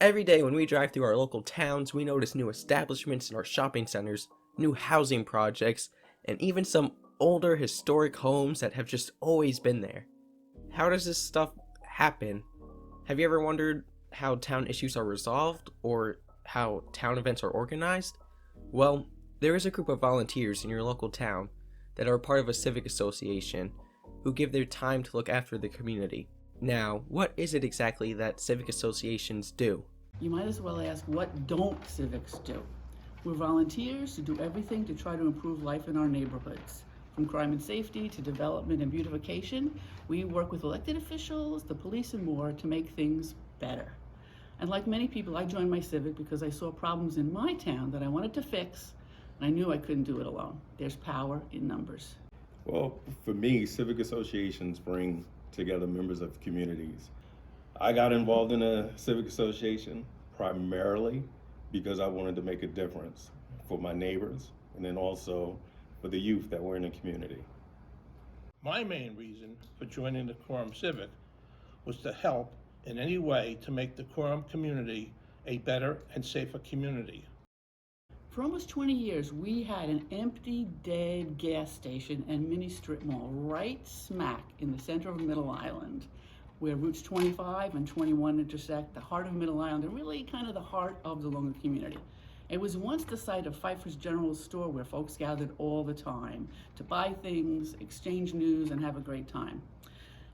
Every day when we drive through our local towns, we notice new establishments in our shopping centers, new housing projects, and even some older historic homes that have just always been there. How does this stuff happen? Have you ever wondered how town issues are resolved or how town events are organized? Well, there is a group of volunteers in your local town that are part of a civic association who give their time to look after the community. Now, what is it exactly that civic associations do? You might as well ask, what don't civics do? We're volunteers to do everything to try to improve life in our neighborhoods. From crime and safety to development and beautification, we work with elected officials, the police, and more to make things better. And like many people, I joined my civic because I saw problems in my town that I wanted to fix, and I knew I couldn't do it alone. There's power in numbers. Well, for me, civic associations bring together members of communities. I got involved in a civic association primarily because I wanted to make a difference for my neighbors and then also for the youth that were in the community. My main reason for joining the Quorum Civic was to help in any way to make the Quorum community a better and safer community. For almost 20 years, we had an empty, dead gas station and mini strip mall right smack in the center of Middle Island, where routes 25 and 21 intersect, the heart of Middle Island, and really kind of the heart of the Longwood community. It was once the site of Pfeiffer's General Store where folks gathered all the time to buy things, exchange news, and have a great time.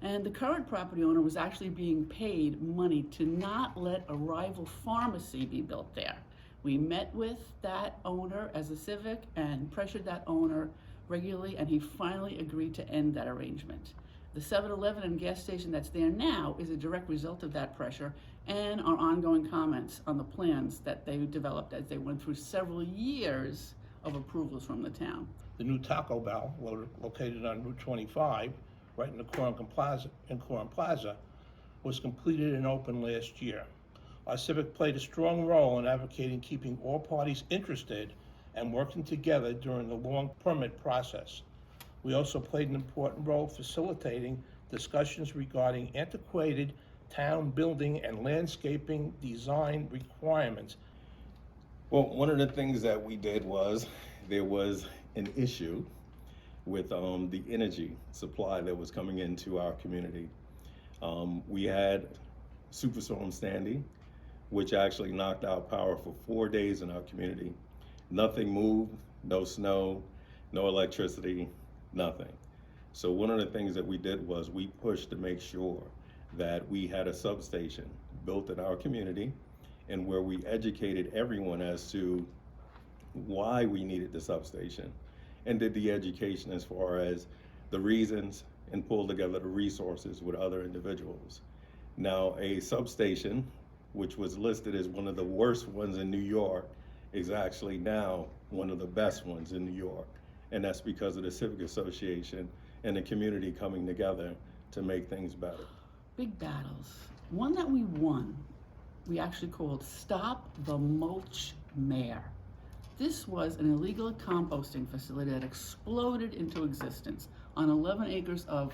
And the current property owner was actually being paid money to not let a rival pharmacy be built there. We met with that owner as a civic and pressured that owner regularly, and he finally agreed to end that arrangement. The 7-Eleven and gas station that's there now is a direct result of that pressure and our ongoing comments on the plans that they developed as they went through several years of approvals from the town. The new Taco Bell, located on Route 25, right in the Quorum Plaza, was completed and opened last year. Our civic played a strong role in advocating keeping all parties interested and working together during the long permit process. We also played an important role facilitating discussions regarding antiquated town building and landscaping design requirements. Well, one of the things that we did was there was an issue with the energy supply that was coming into our community. We had Superstorm Sandy, which actually knocked out power for 4 days in our community. Nothing moved, no snow, no electricity, nothing. So one of the things that we did was we pushed to make sure that we had a substation built in our community and where we educated everyone as to why we needed the substation and did the education as far as the reasons and pulled together the resources with other individuals. Now, a substation, which was listed as one of the worst ones in New York, is actually now one of the best ones in New York. And that's because of the Civic Association and the community coming together to make things better. Big battles. One that we won, we actually called Stop the Mulch Mare. This was an illegal composting facility that exploded into existence on 11 acres of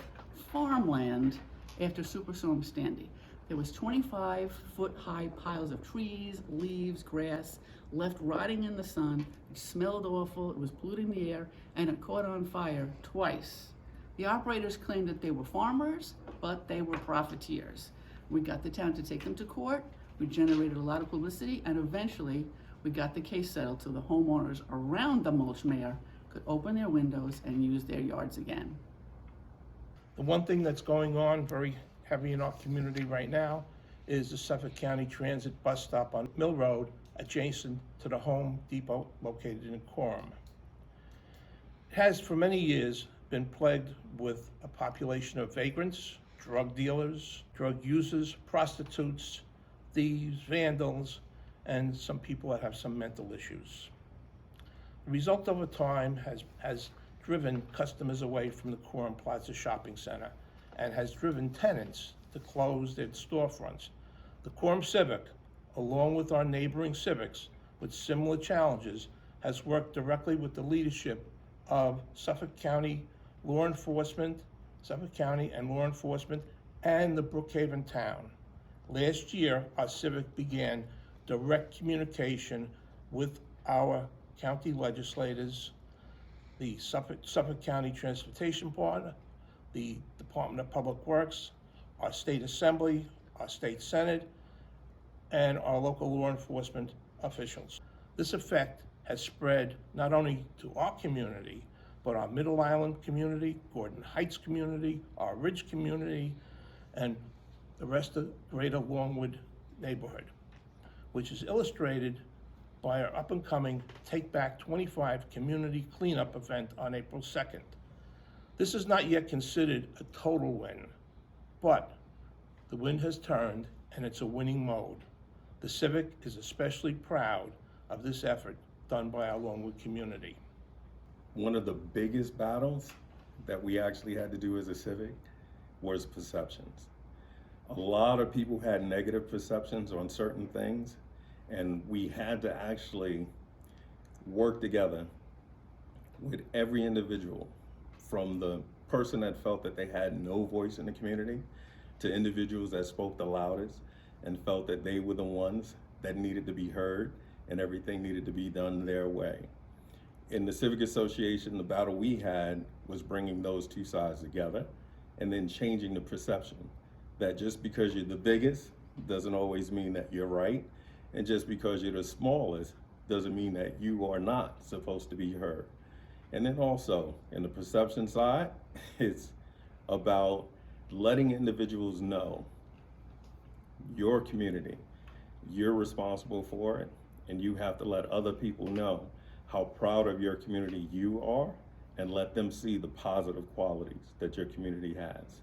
farmland after Superstorm Sandy. There was 25-foot-high piles of trees, leaves, grass, left rotting in the sun. It smelled awful, it was polluting the air, and it caught on fire twice. The operators claimed that they were farmers, but they were profiteers. We got the town to take them to court, we generated a lot of publicity, and eventually we got the case settled so the homeowners around the mulch mare could open their windows and use their yards again. The one thing that's going on very heavy in our community right now is the Suffolk County Transit bus stop on Mill Road adjacent to the Home Depot located in Quorum. It has for many years been plagued with a population of vagrants, drug dealers, drug users, prostitutes, thieves, vandals, and some people that have some mental issues. The result over time has driven customers away from the Quorum Plaza Shopping Center and has driven tenants to close their storefronts. The Quorum Civic, along with our neighboring civics with similar challenges, has worked directly with the leadership of Suffolk County law enforcement, and the Brookhaven town. Last year, our Civic began direct communication with our county legislators, the Suffolk County Transportation Board, the Department of Public Works, our state assembly, our state senate, and our local law enforcement officials. This effect has spread not only to our community, but our Middle Island community, Gordon Heights community, our Ridge community, and the rest of greater Longwood neighborhood, which is illustrated by our up-and-coming Take Back 25 community cleanup event on April 2nd. This is not yet considered a total win, but the wind has turned and it's a winning mode. The Civic is especially proud of this effort done by our Longwood community. One of the biggest battles that we actually had to do as a Civic was perceptions. A lot of people had negative perceptions on certain things, and we had to actually work together with every individual, from the person that felt that they had no voice in the community to individuals that spoke the loudest and felt that they were the ones that needed to be heard and everything needed to be done their way. In the Civic Association, the battle we had was bringing those two sides together and then changing the perception that just because you're the biggest doesn't always mean that you're right, and just because you're the smallest doesn't mean that you are not supposed to be heard. And then also, in the perception side, it's about letting individuals know your community, you're responsible for it, and you have to let other people know how proud of your community you are and let them see the positive qualities that your community has.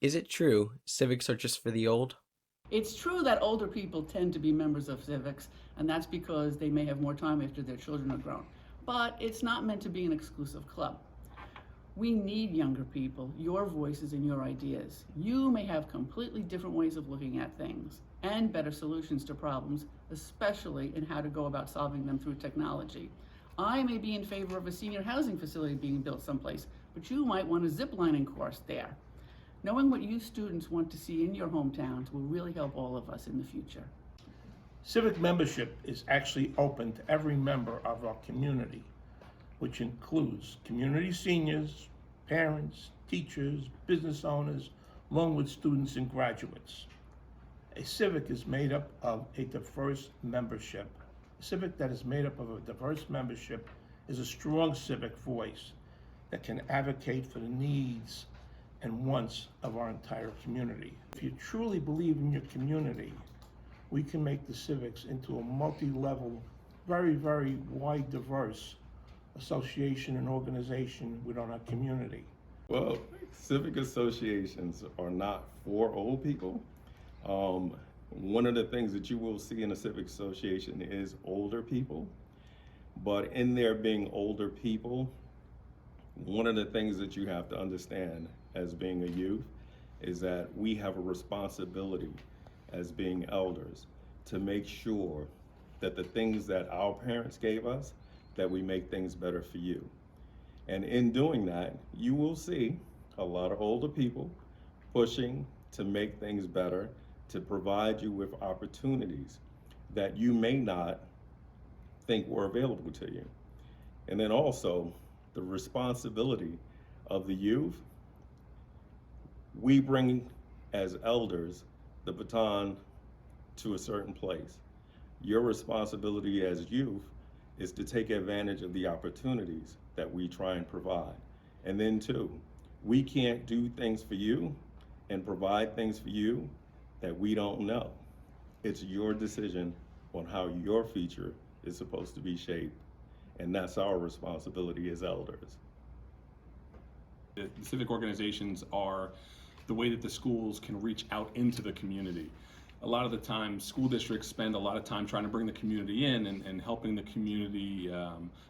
Is it true civics are just for the old? It's true that older people tend to be members of civics, and that's because they may have more time after their children are grown. But it's not meant to be an exclusive club. We need younger people, your voices and your ideas. You may have completely different ways of looking at things and better solutions to problems, especially in how to go about solving them through technology. I may be in favor of a senior housing facility being built someplace, but you might want a ziplining course there. Knowing what you students want to see in your hometowns will really help all of us in the future. Civic membership is actually open to every member of our community, which includes community seniors, parents, teachers, business owners, along with students and graduates. A civic is made up of a diverse membership. A civic that is made up of a diverse membership is a strong civic voice that can advocate for the needs and wants of our entire community. If you truly believe in your community, we can make the civics into a multi-level, very, very wide, diverse association and organization within our community. Well, civic associations are not for old people. One of the things that you will see in a civic association is older people, but in there being older people, one of the things that you have to understand as being a youth is that we have a responsibility as being elders to make sure that the things that our parents gave us, that we make things better for you. And in doing that, you will see a lot of older people pushing to make things better, to provide you with opportunities that you may not think were available to you. And then also the responsibility of the youth. We bring, as elders, the baton to a certain place. Your responsibility as youth is to take advantage of the opportunities that we try and provide. And then too, we can't do things for you and provide things for you that we don't know. It's your decision on how your future is supposed to be shaped. And that's our responsibility as elders. The civic organizations are the way that the schools can reach out into the community. A lot of the time, school districts spend a lot of time trying to bring the community in and helping the community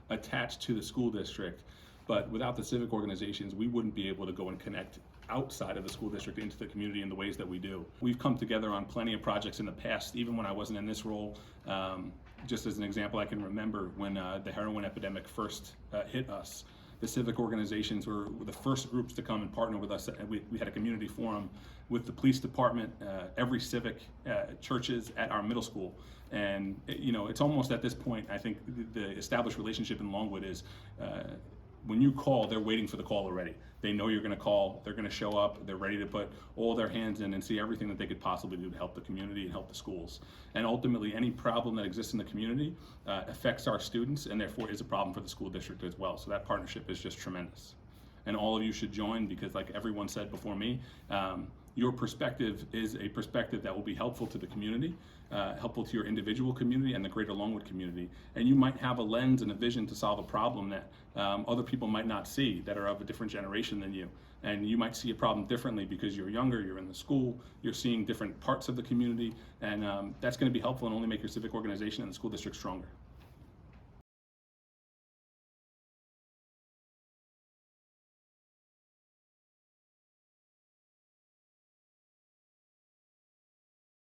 attach to the school district. But without the civic organizations, we wouldn't be able to go and connect outside of the school district into the community in the ways that we do. We've come together on plenty of projects in the past, even when I wasn't in this role. Just as an example, I can remember when the heroin epidemic first hit us. The civic organizations were the first groups to come and partner with us. We had a community forum with the police department, every civic, churches at our middle school. And it's almost at this point, I think the established relationship in Longwood is when you call, they're waiting for the call already. They know you're going to call, they're going to show up, they're ready to put all their hands in and see everything that they could possibly do to help the community and help the schools. And ultimately, any problem that exists in the community affects our students and therefore is a problem for the school district as well. So that partnership is just tremendous. And all of you should join because, like everyone said before me, your perspective is a perspective that will be helpful to the community, helpful to your individual community and the greater Longwood community. And you might have a lens and a vision to solve a problem that other people might not see that are of a different generation than you. And you might see a problem differently because you're younger, you're in the school, you're seeing different parts of the community, and that's going to be helpful and only make your civic organization and the school district stronger.